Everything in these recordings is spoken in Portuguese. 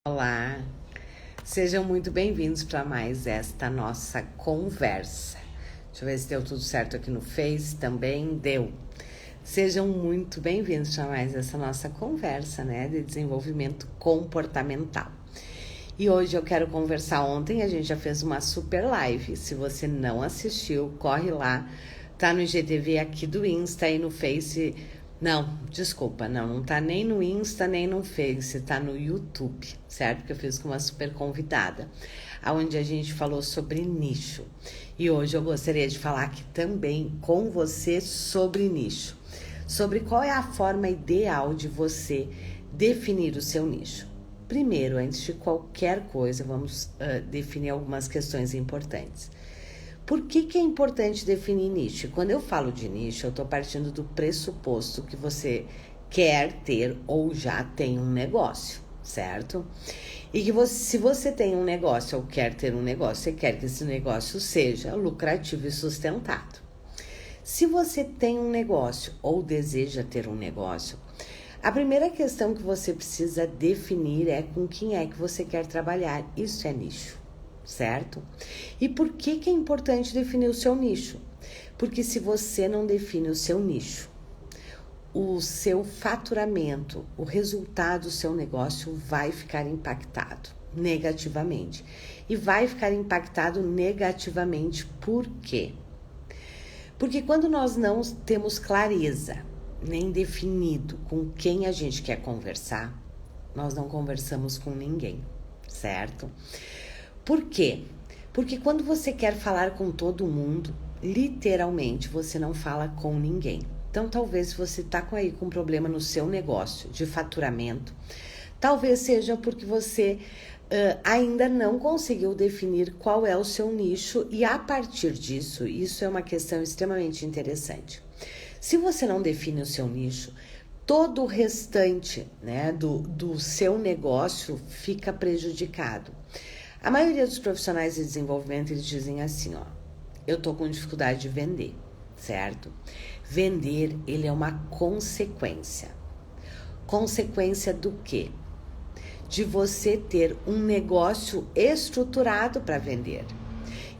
Olá, sejam muito bem-vindos para mais esta nossa conversa. Deixa eu ver se deu tudo certo aqui no Face, também deu. Sejam muito bem-vindos para mais essa nossa conversa, de desenvolvimento comportamental. E hoje eu quero conversar. Ontem a gente já fez uma super live. Se você não assistiu, corre lá. Tá no IGTV aqui do Insta e no Face. Não, desculpa, não tá nem no Insta, nem no Face, tá no YouTube, certo? Que eu fiz com uma super convidada, onde a gente falou sobre nicho. E hoje eu gostaria de falar aqui também com você sobre nicho. Sobre qual é a forma ideal de você definir o seu nicho. Primeiro, antes de qualquer coisa, vamos definir algumas questões importantes. Por que é importante definir nicho? Quando eu falo de nicho, eu estou partindo do pressuposto que você quer ter ou já tem um negócio, certo? E que se você tem um negócio ou quer ter um negócio, você quer que esse negócio seja lucrativo e sustentado. Se você tem um negócio ou deseja ter um negócio, a primeira questão que você precisa definir é com quem é que você quer trabalhar. Isso é nicho. Certo? E por que é importante definir o seu nicho? Porque se você não define o seu nicho, o seu faturamento, o resultado do seu negócio vai ficar impactado negativamente. E vai ficar impactado negativamente por quê? Porque quando nós não temos clareza, nem definido com quem a gente quer conversar, nós não conversamos com ninguém, certo? Por quê? Porque quando você quer falar com todo mundo, literalmente você não fala com ninguém. Então, talvez você está aí com um problema no seu negócio de faturamento, talvez seja porque você ainda não conseguiu definir qual é o seu nicho e a partir disso, isso é uma questão extremamente interessante. Se você não define o seu nicho, todo o restante do seu negócio fica prejudicado. A maioria dos profissionais de desenvolvimento, eles dizem assim, eu tô com dificuldade de vender, certo? Vender, ele é uma consequência. Consequência do quê? De você ter um negócio estruturado para vender.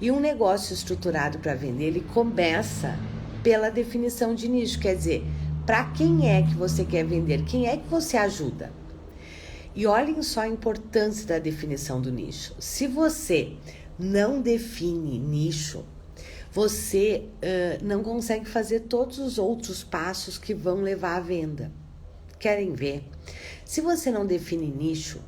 E um negócio estruturado para vender, ele começa pela definição de nicho, quer dizer, para quem é que você quer vender? Quem é que você ajuda? E olhem só a importância da definição do nicho. Se você não define nicho, você não consegue fazer todos os outros passos que vão levar à venda. Querem ver? Se você não define nicho,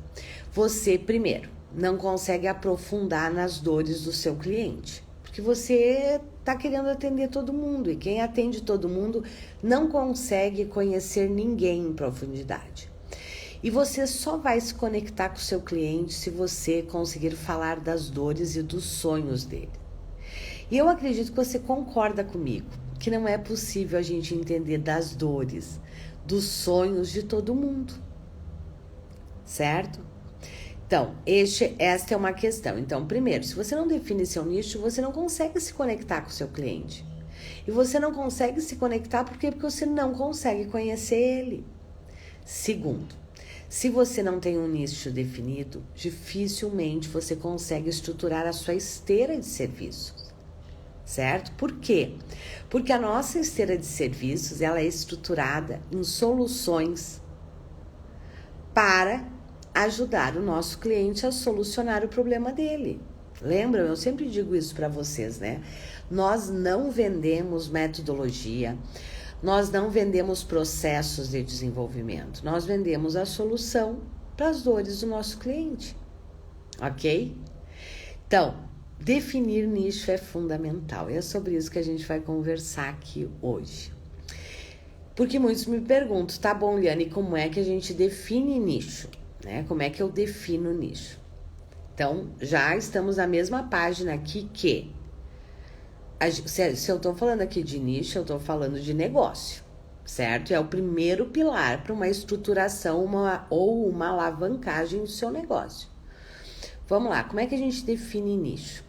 você, primeiro, não consegue aprofundar nas dores do seu cliente. Porque você está querendo atender todo mundo. E quem atende todo mundo não consegue conhecer ninguém em profundidade. E você só vai se conectar com o seu cliente se você conseguir falar das dores e dos sonhos dele. E eu acredito que você concorda comigo, que não é possível a gente entender das dores, dos sonhos de todo mundo. Certo? Então, esta é uma questão. Então, primeiro, se você não define seu nicho, você não consegue se conectar com o seu cliente. E você não consegue se conectar por quê? Porque você não consegue conhecer ele. Segundo, se você não tem um nicho definido, dificilmente você consegue estruturar a sua esteira de serviços, certo? Por quê? Porque a nossa esteira de serviços, ela é estruturada em soluções para ajudar o nosso cliente a solucionar o problema dele. Lembram? Eu sempre digo isso para vocês, Nós não vendemos metodologia, nós não vendemos processos de desenvolvimento, nós vendemos a solução para as dores do nosso cliente, ok? Então, definir nicho é fundamental e é sobre isso que a gente vai conversar aqui hoje. Porque muitos me perguntam, tá bom, Liane, como é que a gente define nicho? Como é que eu defino nicho? Então, já estamos na mesma página aqui que... Se eu estou falando aqui de nicho, eu estou falando de negócio, certo? É o primeiro pilar para uma estruturação ou uma alavancagem do seu negócio. Vamos lá, como é que a gente define nicho?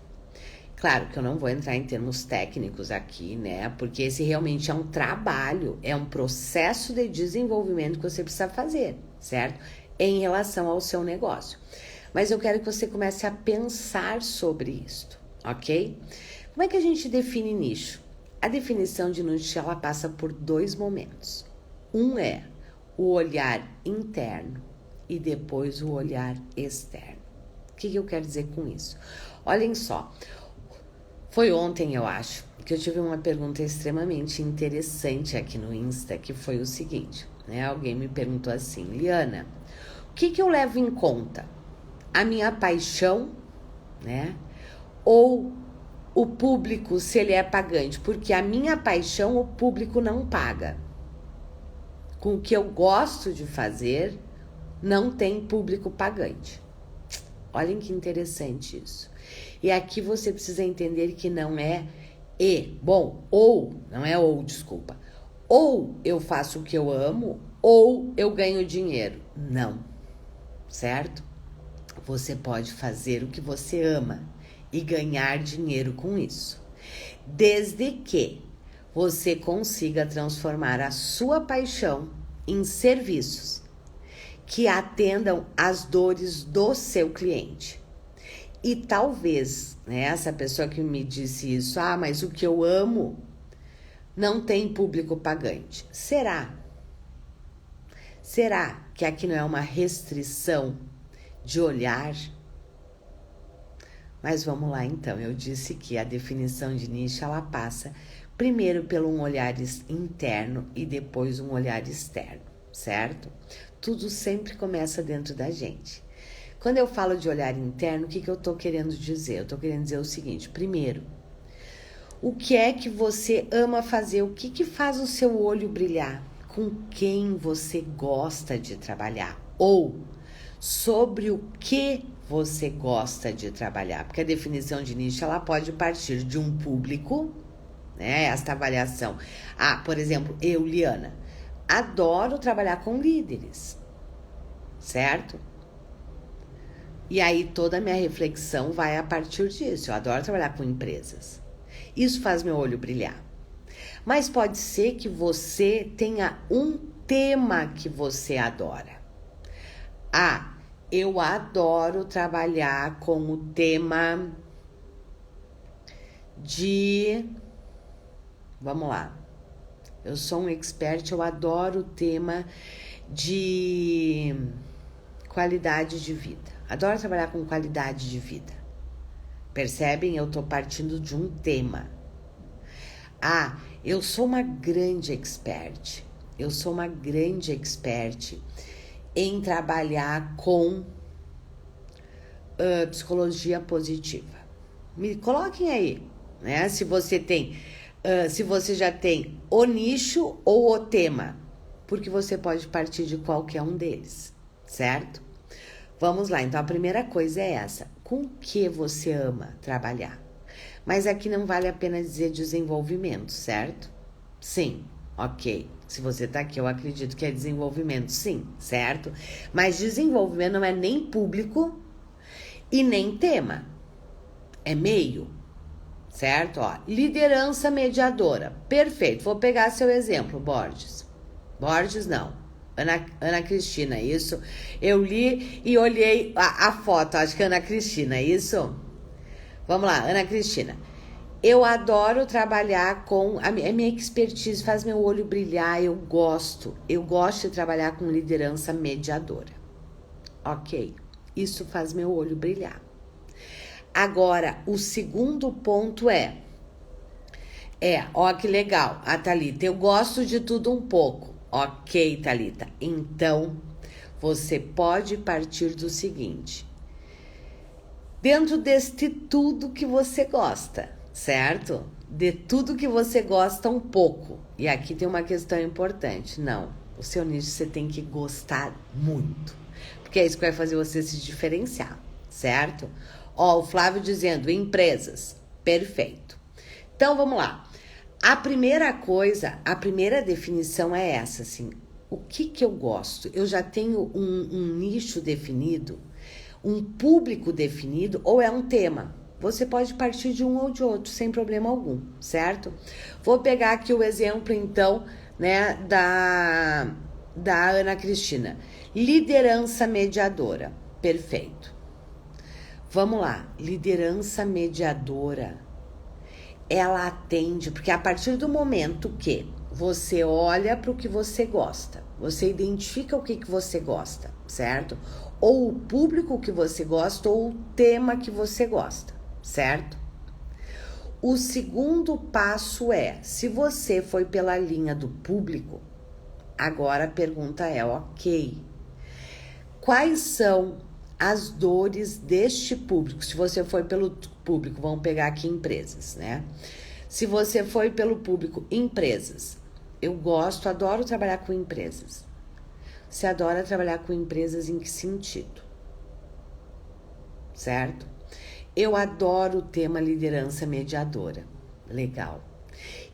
Claro que eu não vou entrar em termos técnicos aqui, Porque esse realmente é um trabalho, é um processo de desenvolvimento que você precisa fazer, certo? em relação ao seu negócio. Mas eu quero que você comece a pensar sobre isto, ok? Como é que a gente define nicho? A definição de nicho, ela passa por 2 momentos. Um é o olhar interno e depois o olhar externo. O que eu quero dizer com isso? Olhem só, foi ontem, eu acho, que eu tive uma pergunta extremamente interessante aqui no Insta, que foi o seguinte, né? Alguém me perguntou assim, Liana, o que eu levo em conta? A minha paixão, né? Ou o público, se ele é pagante? Porque a minha paixão, o público não paga. Com o que eu gosto de fazer, não tem público pagante. Olhem que interessante isso. E aqui você precisa entender que não é desculpa. Ou eu faço o que eu amo, ou eu ganho dinheiro. Não, certo? Você pode fazer o que você ama e ganhar dinheiro com isso. Desde que você consiga transformar a sua paixão em serviços que atendam às dores do seu cliente. E talvez, né, essa pessoa que me disse isso, mas o que eu amo não tem público pagante. Será? Será que aqui não é uma restrição de olhar? Mas vamos lá então, eu disse que a definição de nicho, ela passa primeiro pelo um olhar interno e depois um olhar externo, certo? Tudo sempre começa dentro da gente. Quando eu falo de olhar interno, o que eu estou querendo dizer? Eu estou querendo dizer o seguinte, primeiro, o que é que você ama fazer? O que faz o seu olho brilhar? Com quem você gosta de trabalhar? Ou sobre o que você gosta de trabalhar? Porque a definição de nicho, ela pode partir de um público, né? Esta avaliação. Por exemplo, eu, Liana, adoro trabalhar com líderes, certo? E aí toda a minha reflexão vai a partir disso. Eu adoro trabalhar com empresas. Isso faz meu olho brilhar. Mas pode ser que você tenha um tema que você adora. Eu adoro trabalhar com o tema de... Vamos lá. Eu sou um expert, eu adoro o tema de qualidade de vida. Adoro trabalhar com qualidade de vida. Percebem? Eu tô partindo de um tema. Eu sou uma grande expert. Eu sou uma grande expert em trabalhar com psicologia positiva. Me coloquem aí, né? Se você tem, se você já tem o nicho ou o tema, porque você pode partir de qualquer um deles, certo? Vamos lá, então a primeira coisa é essa. Com o que você ama trabalhar? Mas aqui não vale a pena dizer desenvolvimento, certo? Sim, ok. Se você tá aqui, eu acredito que é desenvolvimento, sim, certo? Mas desenvolvimento não é nem público e nem tema. É meio, certo? Liderança mediadora. Perfeito. Vou pegar seu exemplo, Borges. Borges não. Ana Cristina, isso? Eu li e olhei a foto, acho que é Ana Cristina, isso? Vamos lá, Ana Cristina. Eu adoro trabalhar com... A minha expertise faz meu olho brilhar, eu gosto de trabalhar com liderança mediadora. Ok, isso faz meu olho brilhar. Agora, o segundo ponto que legal, Thalita, eu gosto de tudo um pouco. Ok, Thalita, então você pode partir do seguinte: dentro deste tudo que você gosta, certo? De tudo que você gosta um pouco. E aqui tem uma questão importante. Não, o seu nicho você tem que gostar muito, porque é isso que vai fazer você se diferenciar, certo? O Flávio dizendo, empresas, perfeito. Então, vamos lá. A primeira definição é essa, assim, o que eu gosto? Eu já tenho um nicho definido, um público definido, ou é um tema? Você pode partir de um ou de outro, sem problema algum, certo? Vou pegar aqui o exemplo, então, né, da Ana Cristina. Liderança mediadora. Perfeito. Vamos lá. Liderança mediadora. Ela atende, porque a partir do momento que você olha para o que você gosta, você identifica o que você gosta, certo? Ou o público que você gosta, ou o tema que você gosta, certo? O segundo passo é, se você foi pela linha do público, agora a pergunta é, ok, quais são as dores deste público? Se você foi pelo público, vamos pegar aqui empresas, né? Se você foi pelo público empresas, eu gosto, adoro trabalhar com empresas. Você adora trabalhar com empresas em que sentido? Certo? Eu adoro o tema liderança mediadora. Legal.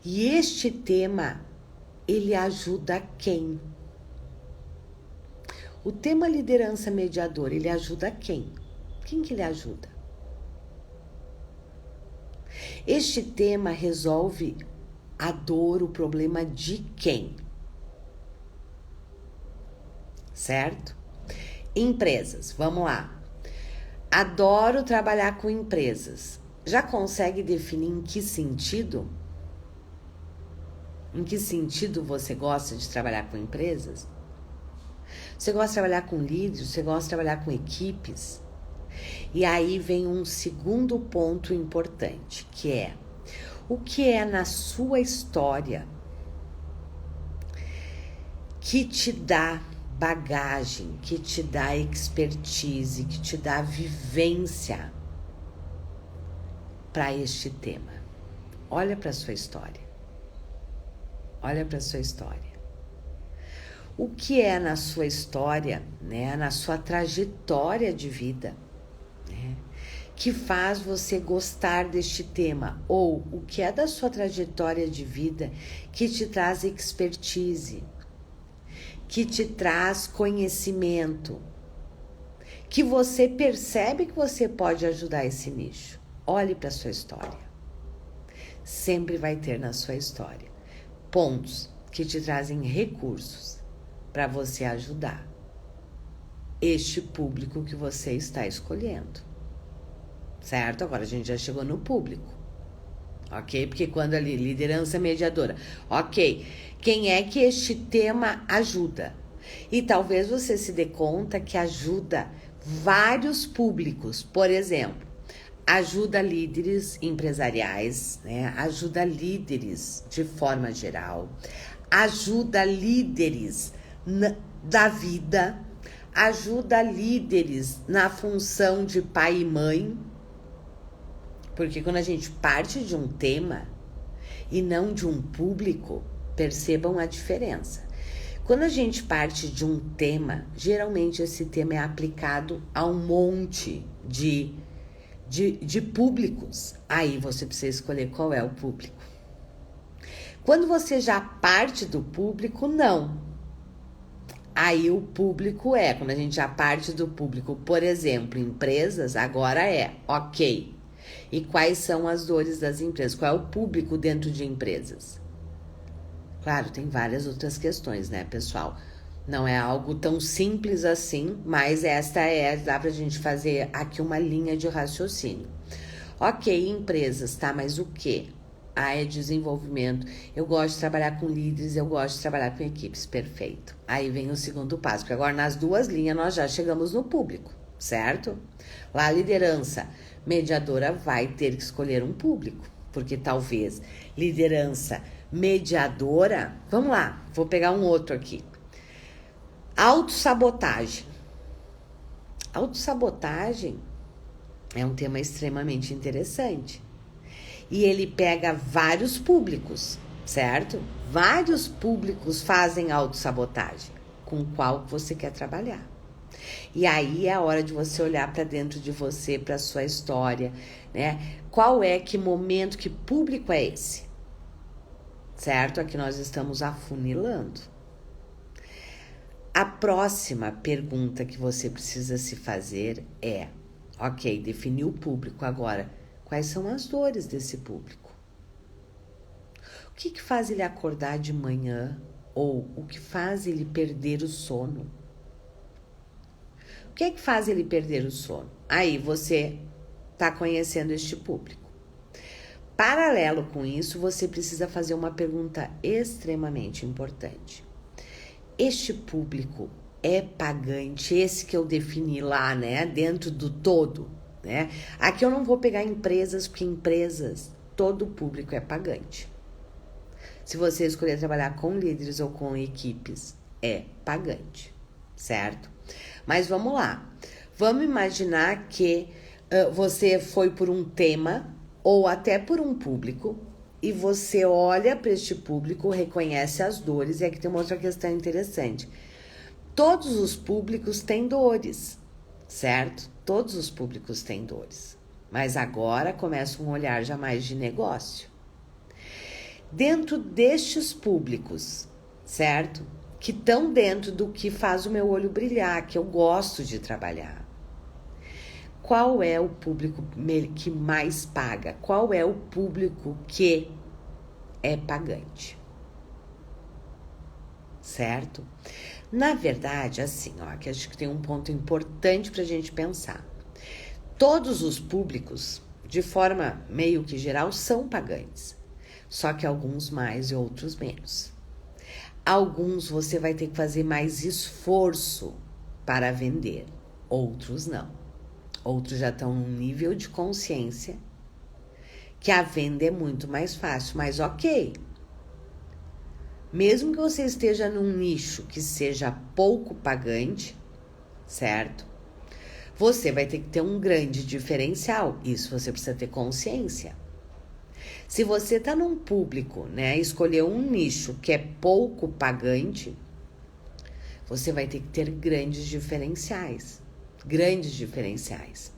E este tema, ele ajuda quem? O tema liderança mediadora, ele ajuda quem? Quem que ele ajuda? Este tema resolve a dor, o problema de quem? Certo? Empresas, vamos lá. Adoro trabalhar com empresas. Já consegue definir em que sentido? Em que sentido você gosta de trabalhar com empresas? Você gosta de trabalhar com líderes? Você gosta de trabalhar com equipes? E aí vem um segundo ponto importante, que é o que é na sua história que te dá bagagem, que te dá expertise, que te dá vivência para este tema. Olha para a sua história. Olha para a sua história. O que é na sua história, né, na sua trajetória de vida, né, que faz você gostar deste tema? Ou o que é da sua trajetória de vida que te traz expertise, que te traz conhecimento, que você percebe que você pode ajudar esse nicho? Olhe para a sua história. Sempre vai ter na sua história pontos que te trazem recursos para você ajudar este público que você está escolhendo, certo? Agora a gente já chegou no público, ok? Porque quando ali, liderança mediadora, ok, quem é que este tema ajuda? E talvez você se dê conta que ajuda vários públicos, por exemplo, ajuda líderes empresariais, né? Ajuda líderes de forma geral, ajuda líderes da vida, ajuda líderes na função de pai e mãe, porque quando a gente parte de um tema e não de um público, percebam a diferença. Quando a gente parte de um tema, geralmente esse tema é aplicado a um monte de públicos. Aí você precisa escolher qual é o público. Quando você já parte do público, não. Aí o público quando a gente já parte do público, por exemplo, empresas, agora ok. E quais são as dores das empresas? Qual é o público dentro de empresas? Claro, tem várias outras questões, né, pessoal? Não é algo tão simples assim, mas dá pra gente fazer aqui uma linha de raciocínio. Ok, empresas, tá, mas o quê? É desenvolvimento. Eu gosto de trabalhar com líderes, eu gosto de trabalhar com equipes. Perfeito. Aí vem o segundo passo, porque agora nas duas linhas nós já chegamos no público, certo? Lá a liderança mediadora vai ter que escolher um público, porque talvez liderança mediadora... Vamos lá, vou pegar um outro aqui. Autossabotagem. Autossabotagem é um tema extremamente interessante. E ele pega vários públicos, certo? Vários públicos fazem autossabotagem. Com qual você quer trabalhar? E aí é a hora de você olhar para dentro de você, para a sua história, né? Que momento, que público é esse? Certo? Aqui nós estamos afunilando. A próxima pergunta que você precisa se fazer é, ok, definiu o público agora. Quais são as dores desse público? O que faz ele acordar de manhã? Ou o que faz ele perder o sono? O que é que faz ele perder o sono? Aí você está conhecendo este público. Paralelo com isso, você precisa fazer uma pergunta extremamente importante. Este público é pagante, esse que eu defini lá, né, dentro do todo, né? Aqui eu não vou pegar empresas, porque empresas, todo público é pagante. Se você escolher trabalhar com líderes ou com equipes, é pagante, certo? Mas vamos lá. Vamos imaginar que você foi por um tema ou até por um público e você olha para este público, reconhece as dores, e aqui tem uma outra questão interessante. Todos os públicos têm dores, certo? Todos os públicos têm dores. Mas agora começa um olhar já mais de negócio. Dentro destes públicos, certo? Que estão dentro do que faz o meu olho brilhar, que eu gosto de trabalhar. Qual é o público que mais paga? Qual é o público que é pagante? Certo? Na verdade, assim, ó, que acho que tem um ponto importante para a gente pensar. Todos os públicos, de forma meio que geral, são pagantes. Só que alguns mais e outros menos. Alguns você vai ter que fazer mais esforço para vender, outros não. Outros já estão num nível de consciência que a venda é muito mais fácil, mas ok. Mesmo que você esteja num nicho que seja pouco pagante, certo? Você vai ter que ter um grande diferencial. Isso você precisa ter consciência. Se você está num público, né, escolher um nicho que é pouco pagante, você vai ter que ter grandes diferenciais,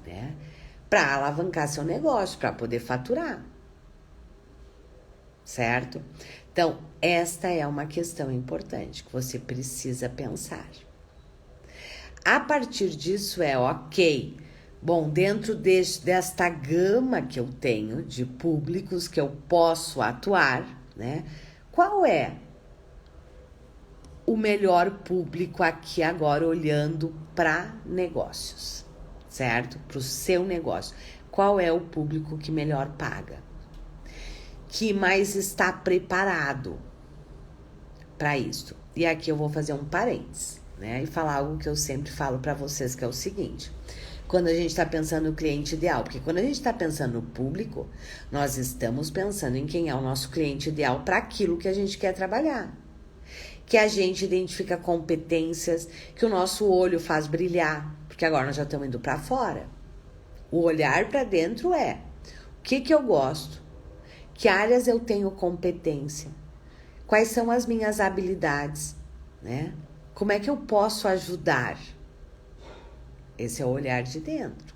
né, para alavancar seu negócio, para poder faturar, certo? Então, esta é uma questão importante que você precisa pensar. A partir disso ok. Bom, dentro desta gama que eu tenho de públicos que eu posso atuar, né? Qual é o melhor público aqui agora olhando para negócios, certo? Para o seu negócio. Qual é o público que melhor paga? Que mais está preparado para isso? E aqui eu vou fazer um parênteses, né? E falar algo que eu sempre falo para vocês, que é o seguinte: quando a gente está pensando no cliente ideal, porque quando a gente está pensando no público, nós estamos pensando em quem é o nosso cliente ideal para aquilo que a gente quer trabalhar. Que a gente identifica competências, que o nosso olho faz brilhar, porque agora nós já estamos indo para fora. O olhar para dentro é: o que eu gosto? Que áreas eu tenho competência? Quais são as minhas habilidades, né? Como é que eu posso ajudar? Esse é o olhar de dentro.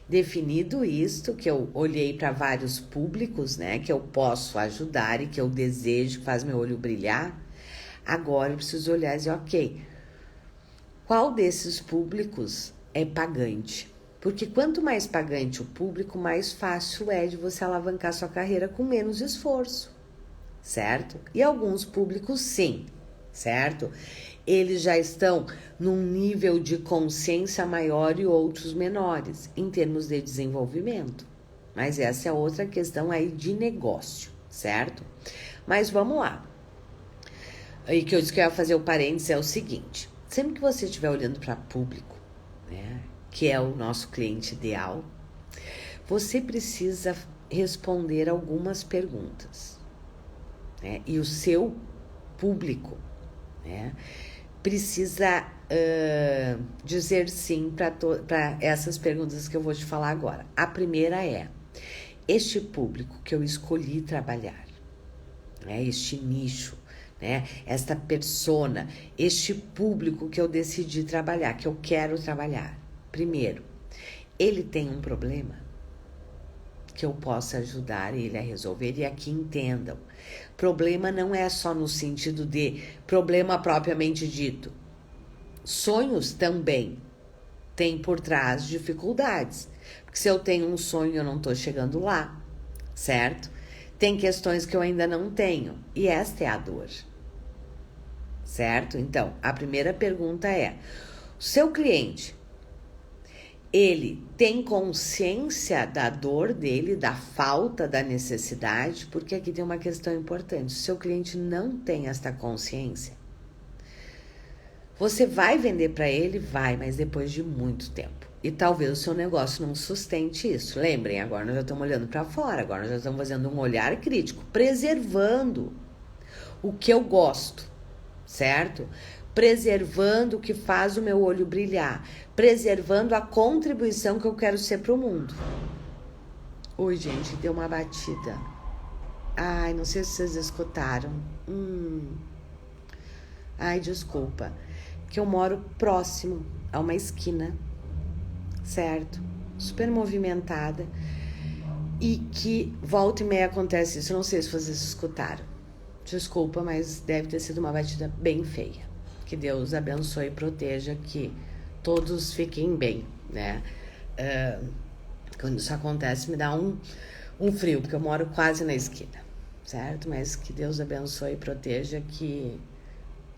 Definido isto, que eu olhei para vários públicos, né, que eu posso ajudar e que eu desejo, que faz meu olho brilhar, agora eu preciso olhar e dizer, ok, qual desses públicos é pagante? Porque quanto mais pagante o público, mais fácil é de você alavancar sua carreira com menos esforço, certo? E alguns públicos sim, certo? Eles já estão num nível de consciência maior e outros menores, em termos de desenvolvimento. Mas essa é outra questão aí de negócio, certo? Mas vamos lá. E que eu disse que eu ia fazer o parênteses é o seguinte: sempre que você estiver olhando para público, né, que é o nosso cliente ideal, você precisa responder algumas perguntas, né? E o seu público, né, precisa dizer sim para essas perguntas que eu vou te falar agora. A primeira é: este público que eu escolhi trabalhar, né, este nicho, né, esta persona, este público que eu decidi trabalhar, que eu quero trabalhar, primeiro, ele tem um problema que eu possa ajudar ele a resolver. E aqui entendam, problema não é só no sentido de problema propriamente dito. Sonhos também têm por trás dificuldades. Porque se eu tenho um sonho, eu não estou chegando lá, certo? Tem questões que eu ainda não tenho. E esta é a dor, certo? Então, a primeira pergunta é: o seu cliente ele tem consciência da dor dele, da falta, da necessidade, porque aqui tem uma questão importante. Se o seu cliente não tem esta consciência, você vai vender para ele? Vai, mas depois de muito tempo. E talvez o seu negócio não sustente isso. Lembrem, agora nós já estamos olhando para fora, agora nós já estamos fazendo um olhar crítico, preservando o que eu gosto, certo? Preservando o que faz o meu olho brilhar, preservando a contribuição que eu quero ser para o mundo. Oi, gente, deu uma batida. Ai, não sei se vocês escutaram. Ai, desculpa. Que eu moro próximo a uma esquina, certo? Super movimentada. E que volta e meia acontece isso. Não sei se vocês escutaram. Desculpa, mas deve ter sido uma batida bem feia. Que Deus abençoe e proteja, que todos fiquem bem, né? Quando isso acontece, me dá um frio, porque eu moro quase na esquina, certo? Mas que Deus abençoe e proteja, que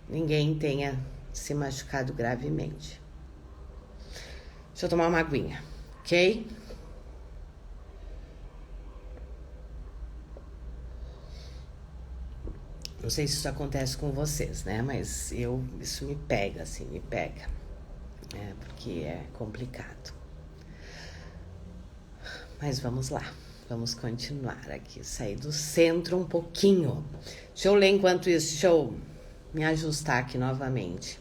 ninguém tenha se machucado gravemente. Deixa eu tomar uma aguinha, ok? Não sei se isso acontece com vocês, né? Mas isso me pega, assim, me pega. Porque é complicado. Mas vamos lá, vamos continuar aqui. Sair do centro um pouquinho. Deixa eu ler enquanto isso, deixa eu me ajustar aqui novamente.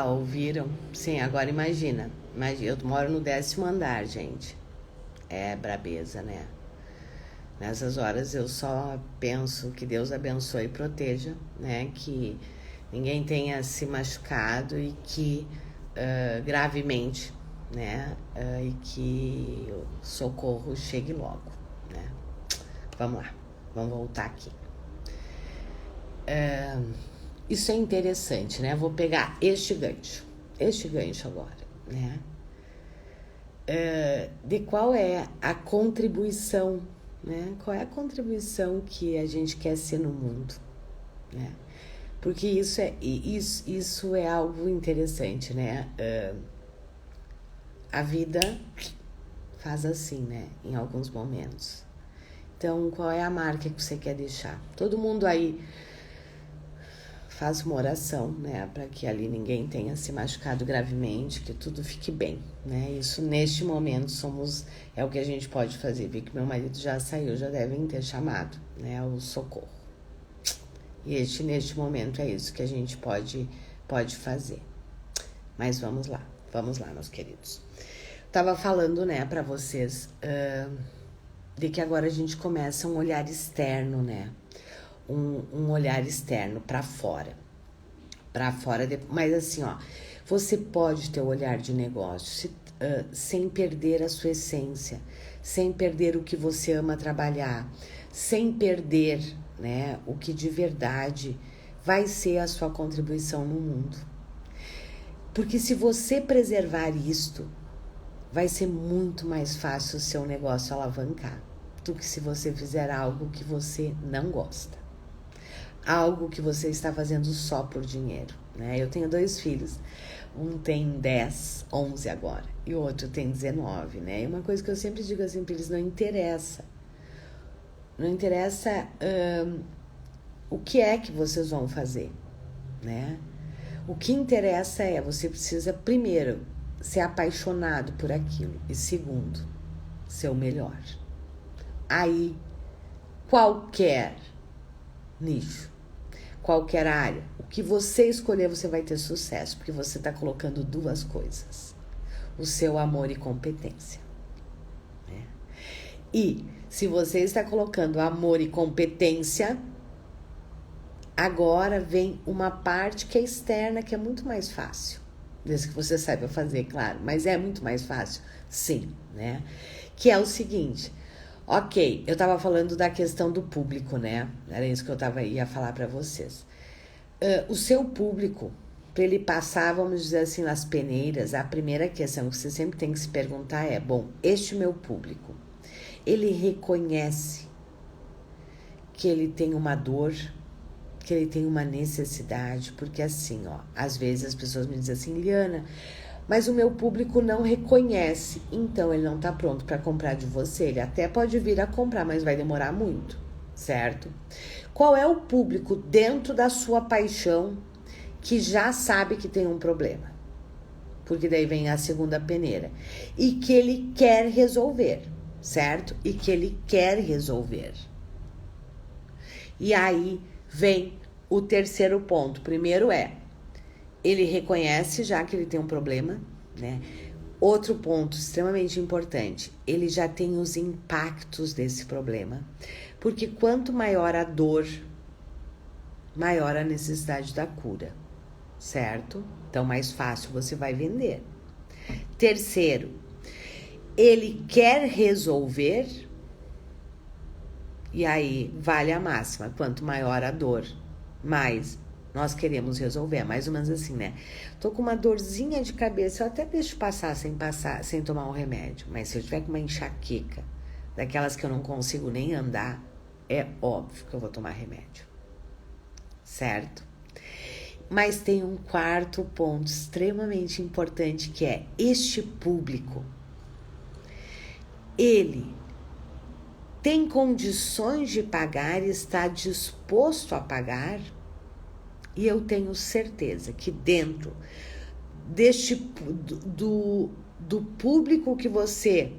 Ouviram? Sim, agora imagina. Eu moro no 10º andar, gente. É brabeza, né? Nessas horas eu só penso que Deus abençoe e proteja, né? Que ninguém tenha se machucado e que gravemente, né? E que o socorro chegue logo, né? Vamos lá, vamos voltar aqui. Isso é interessante, né? Vou pegar este gancho agora, né? De qual é a contribuição, né? Qual é a contribuição que a gente quer ser no mundo, né? Porque isso é algo interessante, né? A vida faz assim, né? Em alguns momentos. Então, qual é a marca que você quer deixar? Todo mundo aí faz uma oração, né, para que ali ninguém tenha se machucado gravemente, que tudo fique bem, né? Isso neste momento é o que a gente pode fazer. Vi que meu marido já saiu, já devem ter chamado, né, o socorro. E neste momento é isso que a gente pode fazer. Mas vamos lá, meus queridos. Tava falando, né, para vocês de que agora a gente começa um olhar externo, né? Um olhar externo para fora, mas assim, você pode ter o olhar de negócio sem perder a sua essência, sem perder o que você ama trabalhar, sem perder, né, o que de verdade vai ser a sua contribuição no mundo. Porque se você preservar isto, vai ser muito mais fácil o seu negócio alavancar do que se você fizer algo que você não gosta. Algo que você está fazendo só por dinheiro, né? Eu tenho 2 filhos, um tem 10, 11 agora, e o outro tem 19, né? E uma coisa que eu sempre digo assim para eles, não interessa o que é que vocês vão fazer, né? O que interessa é, você precisa, primeiro, ser apaixonado por aquilo, e segundo, ser o melhor. Aí, qualquer nicho, qualquer área, o que você escolher, você vai ter sucesso, porque você está colocando 2 coisas: o seu amor e competência, né? E se você está colocando amor e competência, agora vem uma parte que é externa, que é muito mais fácil, desde que você saiba fazer, claro, mas é muito mais fácil, sim, né? Que é o seguinte. Ok, eu tava falando da questão do público, né? Era isso que eu ia falar para vocês. O seu público, para ele passar, vamos dizer assim, nas peneiras, a primeira questão que você sempre tem que se perguntar é, bom, este meu público, ele reconhece que ele tem uma dor, porque ele tem uma necessidade, porque assim, ó, às vezes as pessoas me dizem assim, Liana, mas o meu público não reconhece, então ele não tá pronto para comprar de você. Ele até pode vir a comprar, mas vai demorar muito, certo? Qual é o público dentro da sua paixão que já sabe que tem um problema? Porque daí vem a segunda peneira. E que ele quer resolver, certo? E que ele quer resolver. E aí vem o terceiro ponto. Primeiro ele reconhece já que ele tem um problema, né? Outro ponto extremamente importante, ele já tem os impactos desse problema. Porque quanto maior a dor, maior a necessidade da cura, certo? Então, mais fácil você vai vender. Terceiro, ele quer resolver, e aí vale a máxima, quanto maior a dor, mais nós queremos resolver. É mais ou menos assim, né? Tô com uma dorzinha de cabeça, eu até deixo passar sem tomar um remédio, mas se eu tiver com uma enxaqueca, daquelas que eu não consigo nem andar, é óbvio que eu vou tomar remédio, certo? Mas tem um quarto ponto extremamente importante, que é este público. Ele tem condições de pagar, está disposto a pagar, e eu tenho certeza que dentro do público que você,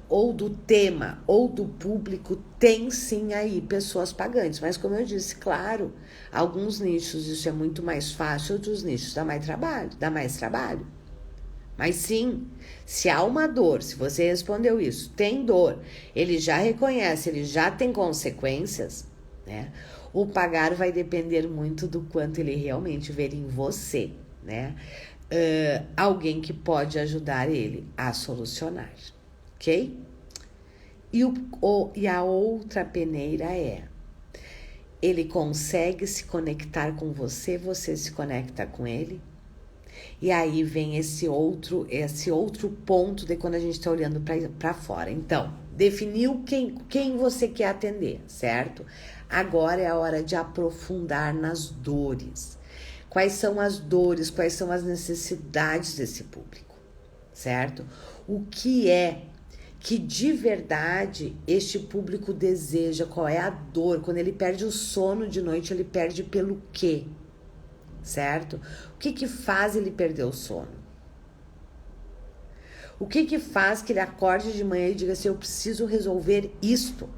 ou do tema, ou do público, tem sim aí pessoas pagantes. Mas como eu disse, claro, alguns nichos isso é muito mais fácil, outros nichos dá mais trabalho. Mas sim, se há uma dor, se você respondeu isso, tem dor, ele já reconhece, ele já tem consequências, né? O pagar vai depender muito do quanto ele realmente ver em você, né? Alguém que pode ajudar ele a solucionar, ok? E a outra peneira ele consegue se conectar com você, você se conecta com ele. E aí vem esse outro ponto de quando a gente está olhando para fora. Então, definiu quem você quer atender, certo? Agora é a hora de aprofundar nas dores. Quais são as dores, quais são as necessidades desse público, certo? O que é que de verdade este público deseja, qual é a dor? Quando ele perde o sono de noite, ele perde pelo quê? Certo? O que faz ele perder o sono? O que faz que ele acorde de manhã e diga assim, eu preciso resolver isto?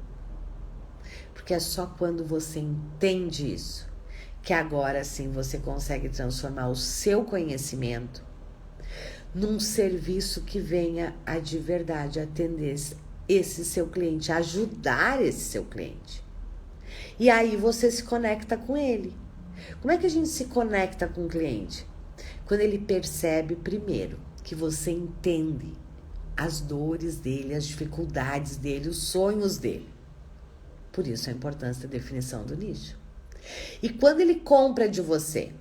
Porque é só quando você entende isso, que agora sim você consegue transformar o seu conhecimento num serviço que venha a de verdade atender esse seu cliente, ajudar esse seu cliente. E aí você se conecta com ele. Como é que a gente se conecta com o cliente? Quando ele percebe, primeiro, que você entende as dores dele, as dificuldades dele, os sonhos dele. Por isso a importância da definição do nicho. E quando ele compra de você,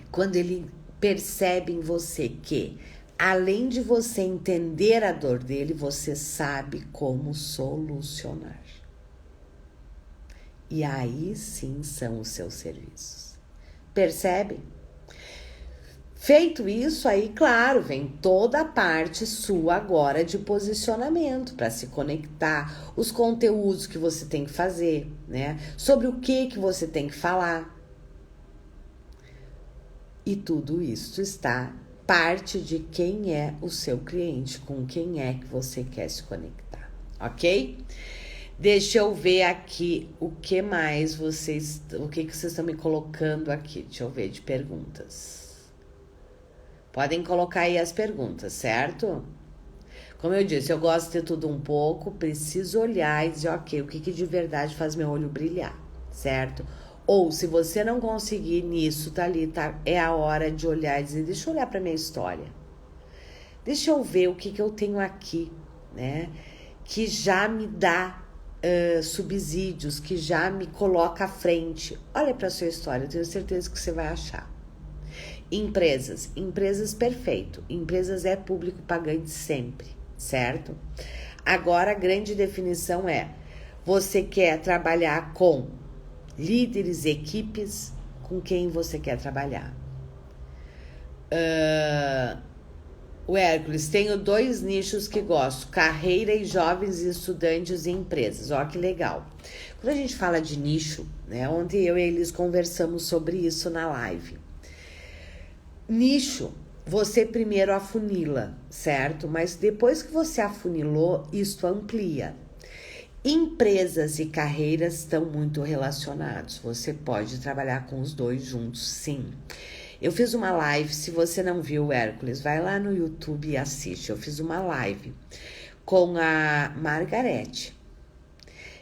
quando ele percebe em você que, além de você entender a dor dele, você sabe como solucionar. E aí sim são os seus serviços. Percebe? Feito isso, aí, claro, vem toda a parte sua agora de posicionamento para se conectar, os conteúdos que você tem que fazer, né? Sobre o que você tem que falar. E tudo isso está parte de quem é o seu cliente, com quem é que você quer se conectar, ok? Deixa eu ver aqui o que mais vocês estão me colocando aqui. Deixa eu ver de perguntas. Podem colocar aí as perguntas, certo? Como eu disse, eu gosto de ter tudo um pouco, preciso olhar e dizer, ok, o que de verdade faz meu olho brilhar, certo? Ou se você não conseguir nisso, tá ali, tá, é a hora de olhar e dizer, deixa eu olhar para minha história. Deixa eu ver o que eu tenho aqui, né? Que já me dá subsídios, que já me coloca à frente. Olha para a sua história, eu tenho certeza que você vai achar. Empresas perfeito. Empresas é público pagante sempre, certo? Agora a grande definição é, você quer trabalhar com líderes, equipes com quem você quer trabalhar. O Hércules, tenho 2 nichos que gosto, carreira e jovens e estudantes e empresas. Ó, que legal. Quando a gente fala de nicho, né? Ontem eu e eles conversamos sobre isso na live. Nicho, você primeiro afunila, certo? Mas depois que você afunilou, isso amplia. Empresas e carreiras estão muito relacionados. Você pode trabalhar com os 2 juntos, sim. Eu fiz uma live, se você não viu, Hércules, vai lá no YouTube e assiste. Eu fiz uma live com a Margarete,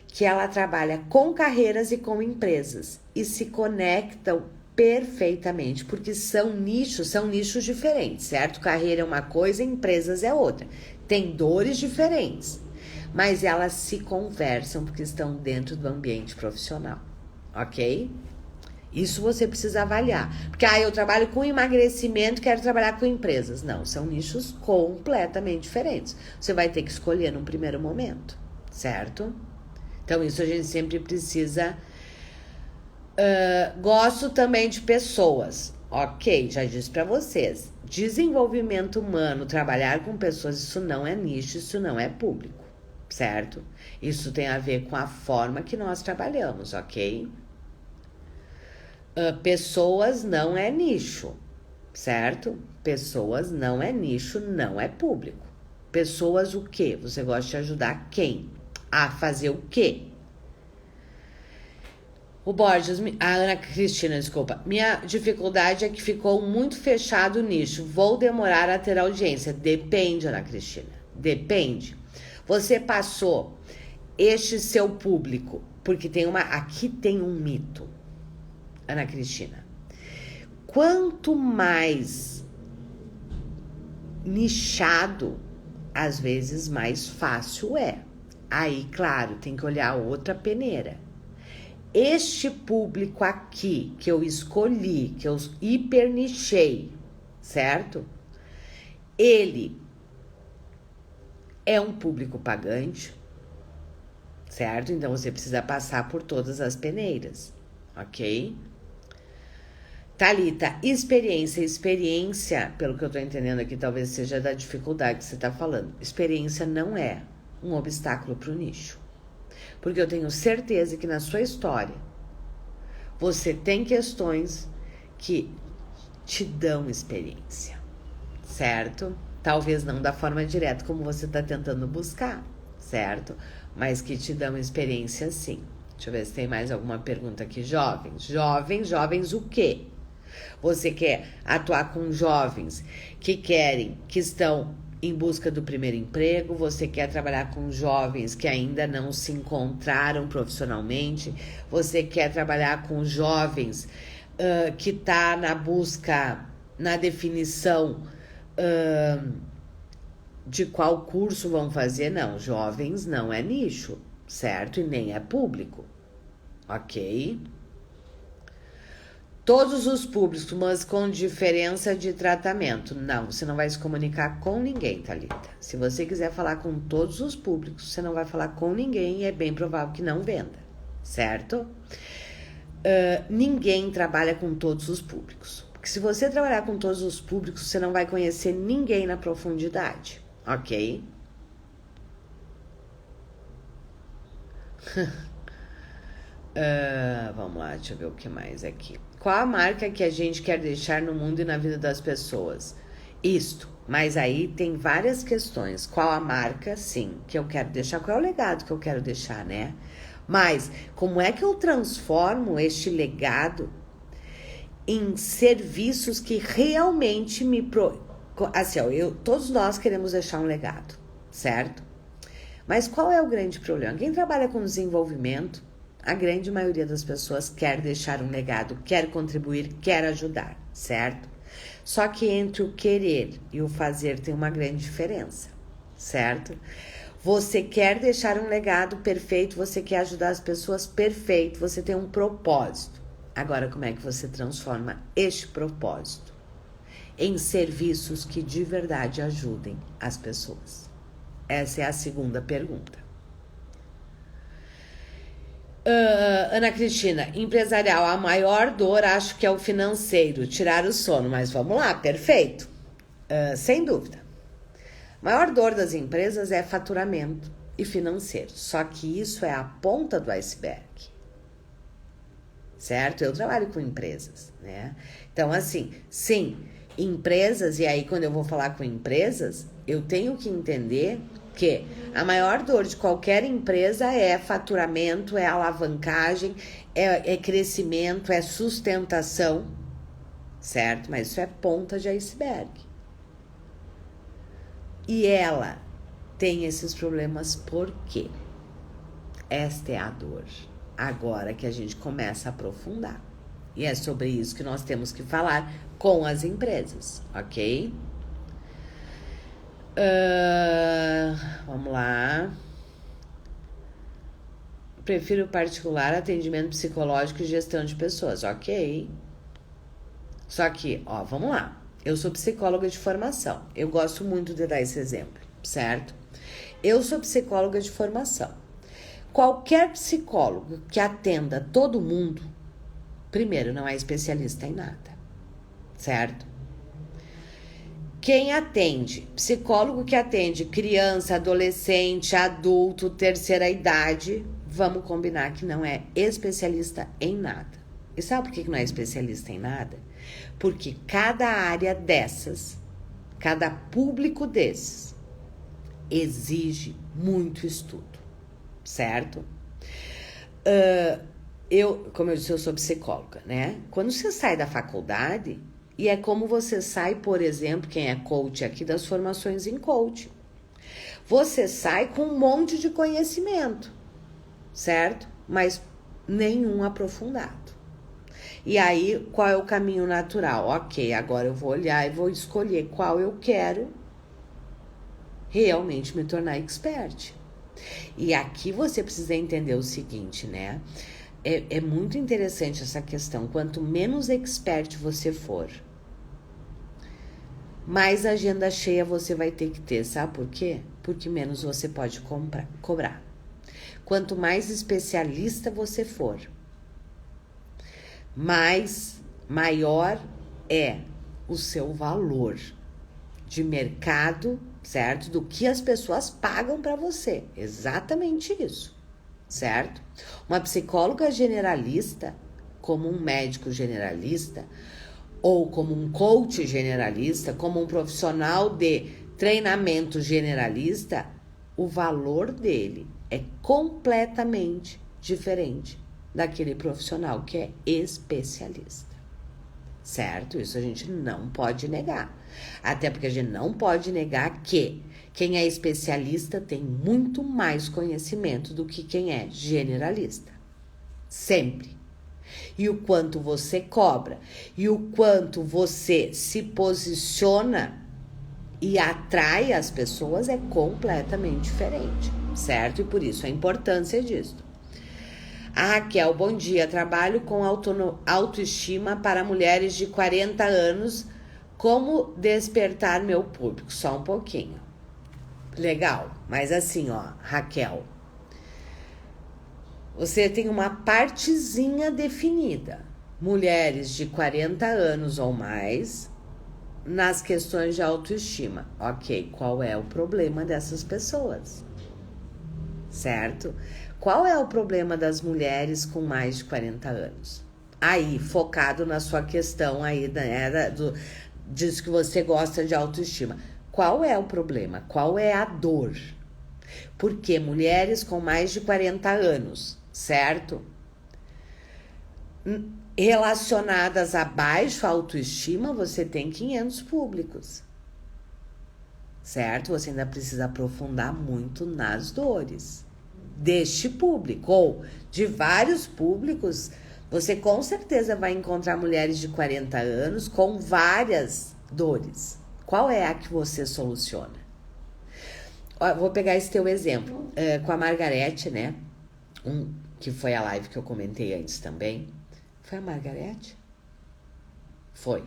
que ela trabalha com carreiras e com empresas e se conectam perfeitamente, porque são nichos diferentes, certo? Carreira é uma coisa, empresas é outra. Tem dores diferentes, mas elas se conversam porque estão dentro do ambiente profissional, ok? Isso você precisa avaliar. Porque, eu trabalho com emagrecimento, quero trabalhar com empresas. Não, são nichos completamente diferentes. Você vai ter que escolher num primeiro momento, certo? Então, isso a gente sempre precisa. Gosto também de pessoas. Ok, já disse para vocês. Desenvolvimento humano, trabalhar com pessoas, isso não é nicho, isso não é público, certo? Isso tem a ver com a forma que nós trabalhamos, ok? Pessoas não é nicho, certo? Pessoas não é nicho, não é público. Pessoas o quê? Você gosta de ajudar quem? A fazer o quê? O Borges, a Ana Cristina, desculpa. Minha dificuldade é que ficou muito fechado o nicho. Vou demorar a ter audiência. Depende, Ana Cristina. Depende. Você passou este seu público, porque aqui tem um mito. Ana Cristina, quanto mais nichado, às vezes mais fácil é. Aí, claro, tem que olhar outra peneira. Este público aqui que eu escolhi, que eu hipernichei, certo? Ele é um público pagante, certo? Então você precisa passar por todas as peneiras, ok? Thalita, experiência, pelo que eu tô entendendo aqui, talvez seja da dificuldade que você tá falando. Experiência não é um obstáculo pro nicho. Porque eu tenho certeza que na sua história, você tem questões que te dão experiência, certo? Talvez não da forma direta como você tá tentando buscar, certo? Mas que te dão experiência sim. Deixa eu ver se tem mais alguma pergunta aqui. Jovens o quê? Você quer atuar com jovens que estão em busca do primeiro emprego, você quer trabalhar com jovens que ainda não se encontraram profissionalmente, você quer trabalhar com jovens que está na busca, na definição de qual curso vão fazer. Não, jovens não é nicho, certo? E nem é público, ok? Todos os públicos, mas com diferença de tratamento. Não, você não vai se comunicar com ninguém, Thalita. Se você quiser falar com todos os públicos, você não vai falar com ninguém e é bem provável que não venda, certo? Ninguém trabalha com todos os públicos. Porque se você trabalhar com todos os públicos, você não vai conhecer ninguém na profundidade, ok? Vamos lá, deixa eu ver o que mais aqui. Qual a marca que a gente quer deixar no mundo e na vida das pessoas? Isto, mas aí tem várias questões. Qual a marca, sim, que eu quero deixar? Qual é o legado que eu quero deixar, né? Mas como é que eu transformo este legado em serviços que realmente assim, todos nós queremos deixar um legado, certo? Mas qual é o grande problema? Quem trabalha com desenvolvimento, a grande maioria das pessoas quer deixar um legado, quer contribuir, quer ajudar, certo? Só que entre o querer e o fazer tem uma grande diferença, certo? Você quer deixar um legado perfeito, você quer ajudar as pessoas perfeito, você tem um propósito. Agora, como é que você transforma este propósito em serviços que de verdade ajudem as pessoas? Essa é a segunda pergunta. Ana Cristina, empresarial, a maior dor acho que é o financeiro, tirar o sono, mas vamos lá, perfeito. Sem dúvida. A maior dor das empresas é faturamento e financeiro, só que isso é a ponta do iceberg, certo? Eu trabalho com empresas, né? Então, assim, sim, empresas, e aí quando eu vou falar com empresas, eu tenho que entender que a maior dor de qualquer empresa é faturamento, é alavancagem, é crescimento, é sustentação, certo? Mas isso é ponta de iceberg. E ela tem esses problemas por quê? Esta é a dor. Agora que a gente começa a aprofundar. E é sobre isso que nós temos que falar com as empresas, ok? Vamos lá. Prefiro particular, atendimento psicológico e gestão de pessoas, ok? Só que, vamos lá. Eu sou psicóloga de formação. Eu gosto muito de dar esse exemplo, certo? Eu sou psicóloga de formação. Qualquer psicólogo que atenda todo mundo, primeiro, não é especialista em nada, certo? Quem atende, psicólogo que atende criança, adolescente, adulto, terceira idade, vamos combinar que não é especialista em nada. E sabe por que não é especialista em nada? Porque cada área dessas, cada público desses, exige muito estudo, certo? Como eu disse, eu sou psicóloga, né? Quando você sai da faculdade, e é como você sai, por exemplo, quem é coach aqui, das formações em coaching. Você sai com um monte de conhecimento, certo? Mas nenhum aprofundado. E aí, qual é o caminho natural? Ok, agora eu vou olhar e vou escolher qual eu quero realmente me tornar expert. E aqui você precisa entender o seguinte, né? É muito interessante essa questão. Quanto menos expert você for, mais agenda cheia você vai ter que ter. Sabe por quê? Porque menos você pode cobrar. Quanto mais especialista você for, maior é o seu valor de mercado, certo? Do que as pessoas pagam para você. Exatamente isso, certo? Uma psicóloga generalista, como um médico generalista, ou como um coach generalista, como um profissional de treinamento generalista, o valor dele é completamente diferente daquele profissional que é especialista, certo? Isso a gente não pode negar. Até porque a gente não pode negar que quem é especialista tem muito mais conhecimento do que quem é generalista. Sempre. E o quanto você cobra, e o quanto você se posiciona e atrai as pessoas é completamente diferente, certo? E por isso a importância disso. A Raquel, bom dia. Trabalho com autoestima para mulheres de 40 anos. Como despertar meu público? Só um pouquinho. Legal, mas assim, Raquel, você tem uma partezinha definida. Mulheres de 40 anos ou mais nas questões de autoestima. Ok, qual é o problema dessas pessoas? Certo? Qual é o problema das mulheres com mais de 40 anos? Aí, focado na sua questão aí, né, diz que você gosta de autoestima. Qual é o problema? Qual é a dor? Porque mulheres com mais de 40 anos, certo? Relacionadas a baixa autoestima, você tem 500 públicos, certo? Você ainda precisa aprofundar muito nas dores deste público, ou de vários públicos. Você com certeza vai encontrar mulheres de 40 anos com várias dores. Qual é a que você soluciona? Vou pegar esse teu exemplo com a Margarete, né? Que foi a live que eu comentei antes também. Foi a Margarete? Foi.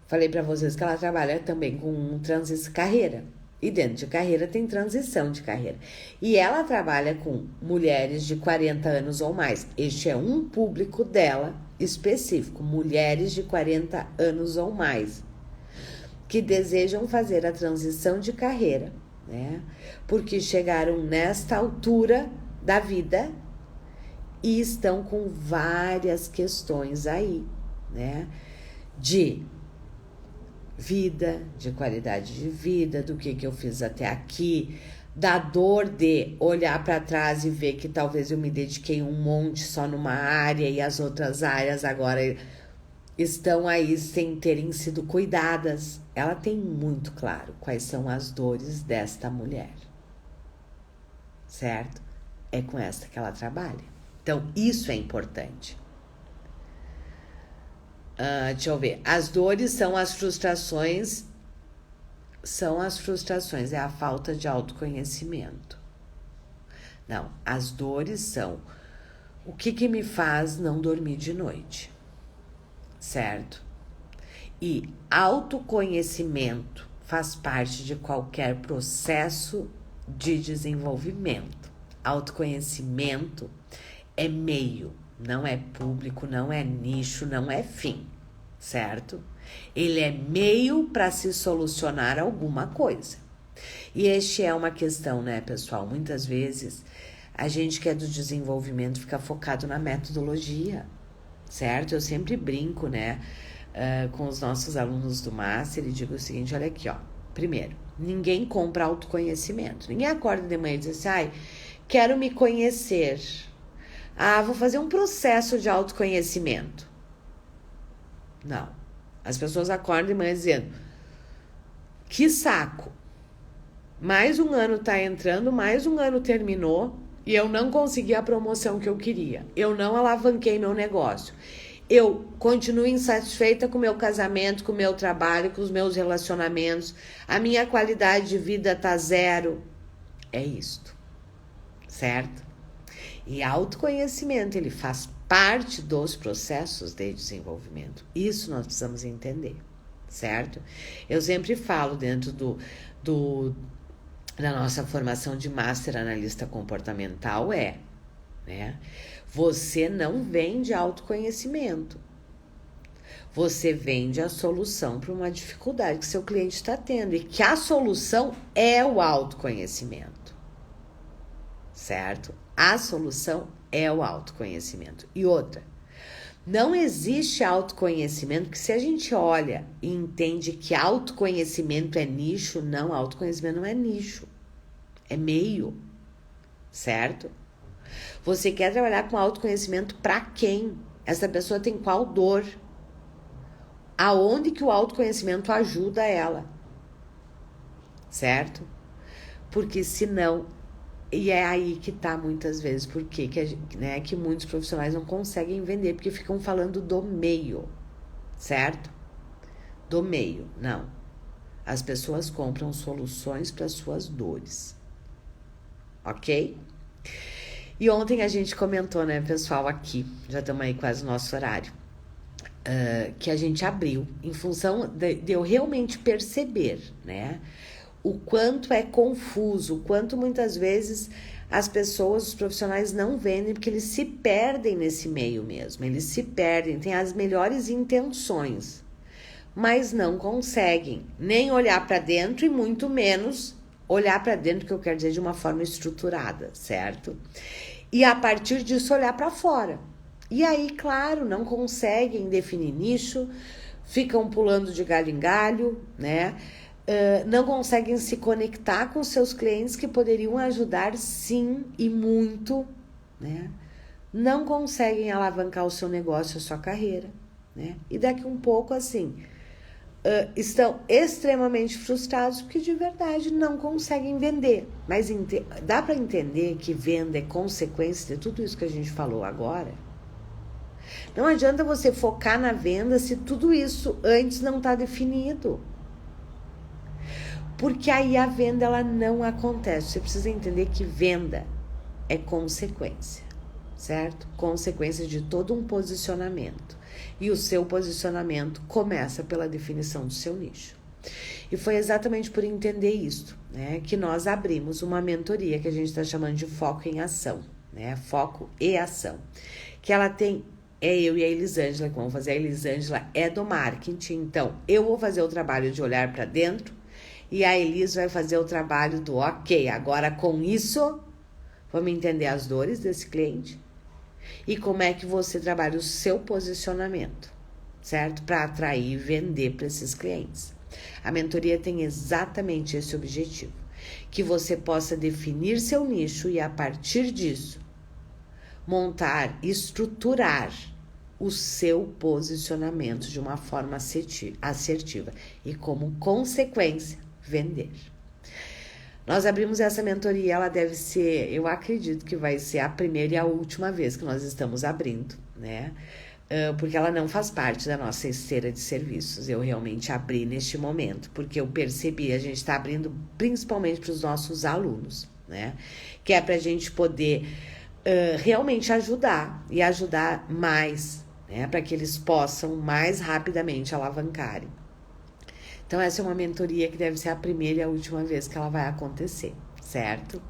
Falei pra vocês que ela trabalha também com transição carreira, E dentro de carreira tem transição de carreira. E ela trabalha com mulheres de 40 anos ou mais. Este é um público dela específico, mulheres de 40 anos ou mais, que desejam fazer a transição de carreira, né? Porque chegaram nesta altura da vida e estão com várias questões aí, né? De vida, de qualidade de vida, do que eu fiz até aqui, da dor de olhar para trás e ver que talvez eu me dediquei um monte só numa área e as outras áreas agora estão aí sem terem sido cuidadas. Ela tem muito claro quais são as dores desta mulher, certo? É com essa que ela trabalha. Então, isso é importante. Deixa eu ver. As dores são as frustrações. É a falta de autoconhecimento. Não, as dores são o que me faz não dormir de noite, certo? E autoconhecimento faz parte de qualquer processo de desenvolvimento. Autoconhecimento é meio, não é público, não é nicho, não é fim, certo? Ele é meio para se solucionar alguma coisa. E este é uma questão, né, pessoal? Muitas vezes a gente que é do desenvolvimento fica focado na metodologia, certo? Eu sempre brinco, né, com os nossos alunos do Master e digo o seguinte, olha aqui, ó. Primeiro, ninguém compra autoconhecimento. Ninguém acorda de manhã e diz assim, ai, quero me conhecer. Vou fazer um processo de autoconhecimento. Não. As pessoas acordam de manhã dizendo, que saco. Mais um ano tá entrando, mais um ano terminou e eu não consegui a promoção que eu queria. Eu não alavanquei meu negócio. Eu continuo insatisfeita com o meu casamento, com o meu trabalho, com os meus relacionamentos. A minha qualidade de vida tá zero. É isto, certo? E autoconhecimento, ele faz parte dos processos de desenvolvimento. Isso nós precisamos entender, certo? Eu sempre falo dentro da nossa formação de Master Analista Comportamental né? Você não vende autoconhecimento. Você vende a solução para uma dificuldade que seu cliente está tendo e que a solução é o autoconhecimento, certo? A solução é o autoconhecimento. E outra, não existe autoconhecimento que se a gente olha e entende que autoconhecimento é nicho, não, autoconhecimento não é nicho, é meio, certo? Você quer trabalhar com autoconhecimento para quem? Essa pessoa tem qual dor? Aonde que o autoconhecimento ajuda ela? Certo? Porque senão, e é aí que tá muitas vezes, porque que muitos profissionais não conseguem vender, porque ficam falando do meio, certo? Do meio, não. As pessoas compram soluções para suas dores, ok? E ontem a gente comentou, né, pessoal, aqui, já estamos aí quase no nosso horário, que a gente abriu, em função de eu realmente perceber, né, o quanto é confuso, o quanto muitas vezes as pessoas, os profissionais não vendem, porque eles se perdem nesse meio mesmo, eles se perdem, têm as melhores intenções, mas não conseguem nem olhar para dentro e muito menos olhar para dentro, que eu quero dizer de uma forma estruturada, certo? E a partir disso olhar para fora. E aí, claro, não conseguem definir nicho, ficam pulando de galho em galho, né? Não conseguem se conectar com seus clientes que poderiam ajudar sim e muito, né? Não conseguem alavancar o seu negócio, a sua carreira, né? E daqui um pouco assim, estão extremamente frustrados porque de verdade não conseguem vender. Mas dá para entender que venda é consequência de tudo isso que a gente falou agora? Não adianta você focar na venda se tudo isso antes não está definido. Porque aí a venda ela não acontece. Você precisa entender que venda é consequência, certo? Consequência de todo um posicionamento. E o seu posicionamento começa pela definição do seu nicho. E foi exatamente por entender isso, né, que nós abrimos uma mentoria que a gente está chamando de Foco em Ação, né? Foco e Ação. Que ela tem, eu e a Elisângela que vamos fazer. A Elisângela é do marketing, então eu vou fazer o trabalho de olhar para dentro e a Elis vai fazer o trabalho do ok, agora com isso, vamos entender as dores desse cliente e como é que você trabalha o seu posicionamento, certo? Para atrair e vender para esses clientes. A mentoria tem exatamente esse objetivo, que você possa definir seu nicho e a partir disso, montar, estruturar o seu posicionamento de uma forma assertiva e como consequência, vender. Nós abrimos essa mentoria, ela deve ser, eu acredito que vai ser a primeira e a última vez que nós estamos abrindo, né? Porque ela não faz parte da nossa esteira de serviços. Eu realmente abri neste momento, porque eu percebi, a gente está abrindo principalmente para os nossos alunos, né? Que é para a gente poder realmente ajudar e ajudar mais, né? Para que eles possam mais rapidamente alavancarem. Então, essa é uma mentoria que deve ser a primeira e a última vez que ela vai acontecer, certo?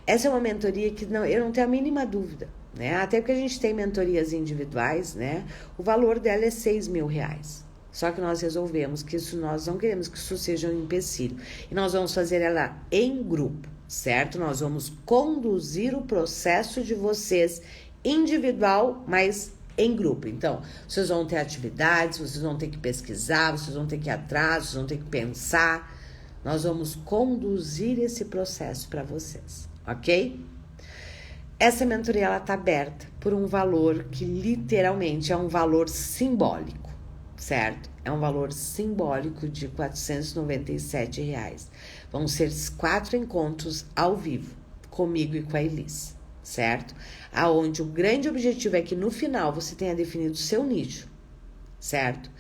Essa é uma mentoria que eu não tenho a mínima dúvida, né? Até porque a gente tem mentorias individuais, né? O valor dela é R$6.000. Só que nós resolvemos que nós não queremos que isso seja um empecilho. E nós vamos fazer ela em grupo, certo? Nós vamos conduzir o processo de vocês individual, mas em grupo. Então, vocês vão ter atividades, vocês vão ter que pesquisar, vocês vão ter que ir atrás, vocês vão ter que pensar. Nós vamos conduzir esse processo para vocês, ok? Essa mentoria, ela tá aberta por um valor que literalmente é um valor simbólico, certo? É um valor simbólico de R$497. Vão ser 4 encontros ao vivo, comigo e com a Elis, certo? Aonde o grande objetivo é que no final você tenha definido o seu nicho, certo?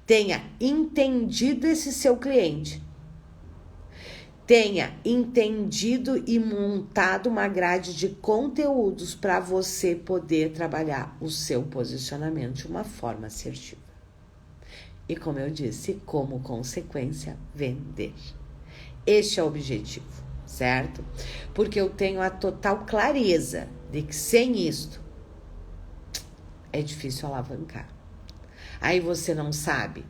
Tenha entendido esse seu cliente, tenha entendido e montado uma grade de conteúdos para você poder trabalhar o seu posicionamento de uma forma assertiva. E como eu disse, como consequência, vender. Este é o objetivo, certo? Porque eu tenho a total clareza de que sem isto é difícil alavancar. Aí você não sabe.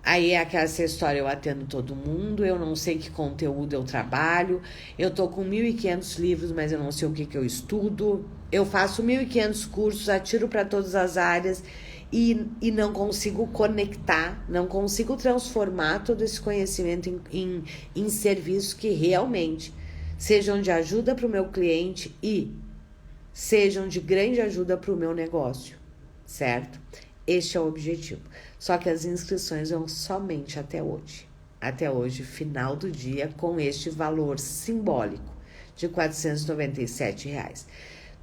Aí é aquela história, eu atendo todo mundo, eu não sei que conteúdo eu trabalho, eu tô com 1.500 livros, mas eu não sei o que eu estudo, eu faço 1.500 cursos, atiro para todas as áreas e não consigo conectar, não consigo transformar todo esse conhecimento em serviços que realmente sejam de ajuda para o meu cliente e sejam de grande ajuda para o meu negócio, certo? Este é o objetivo. Só que as inscrições vão somente até hoje. Até hoje, final do dia, com este valor simbólico de R$497.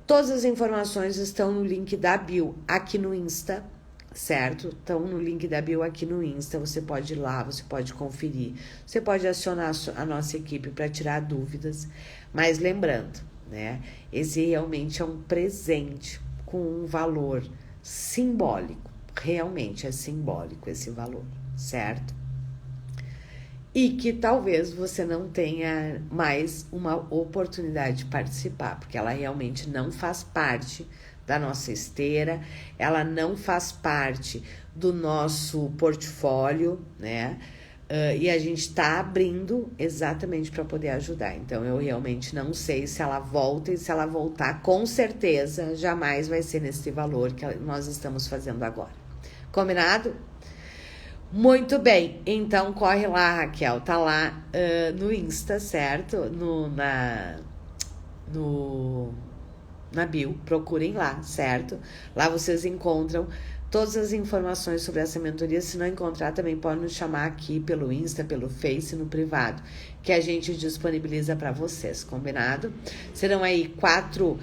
Todas as informações estão no link da bio aqui no Insta, certo? Estão no link da bio aqui no Insta. Você pode ir lá, você pode conferir. Você pode acionar a nossa equipe para tirar dúvidas. Mas lembrando, né? Esse realmente é um presente com um valor simbólico. Realmente é simbólico esse valor, certo? E que talvez você não tenha mais uma oportunidade de participar, porque ela realmente não faz parte da nossa esteira, ela não faz parte do nosso portfólio, né? E a gente está abrindo exatamente para poder ajudar. Então, eu realmente não sei se ela volta, e se ela voltar, com certeza, jamais vai ser nesse valor que nós estamos fazendo agora. Combinado? Muito bem, então corre lá, Raquel, tá lá no Insta, certo? Na bio, procurem lá, certo? Lá vocês encontram todas as informações sobre essa mentoria. Se não encontrar, também pode nos chamar aqui pelo Insta, pelo Face, no privado, que a gente disponibiliza para vocês, combinado? Serão aí quatro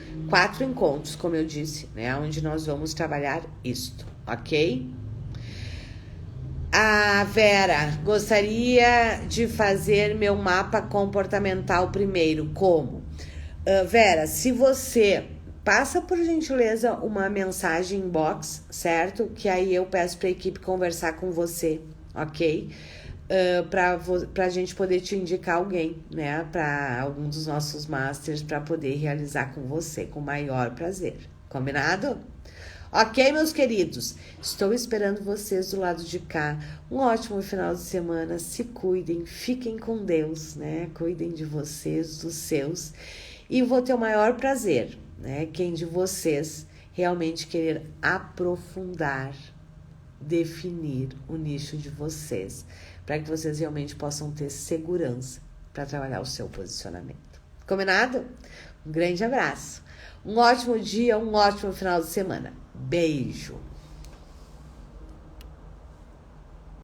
encontros, como eu disse, né? Onde nós vamos trabalhar isto, ok? A Vera, gostaria de fazer meu mapa comportamental primeiro. Como? Vera, se você passa por gentileza uma mensagem inbox, certo? Que aí eu peço para a equipe conversar com você, ok? para a gente poder te indicar alguém, né? Para algum dos nossos masters para poder realizar com você, com o maior prazer. Combinado? Ok, meus queridos? Estou esperando vocês do lado de cá. Um ótimo final de semana. Se cuidem, fiquem com Deus, né? Cuidem de vocês, dos seus. E vou ter o maior prazer, né? Quem de vocês realmente querer aprofundar, definir o nicho de vocês, para que vocês realmente possam ter segurança para trabalhar o seu posicionamento. Combinado? Um grande abraço. Um ótimo dia, um ótimo final de semana. Beijo!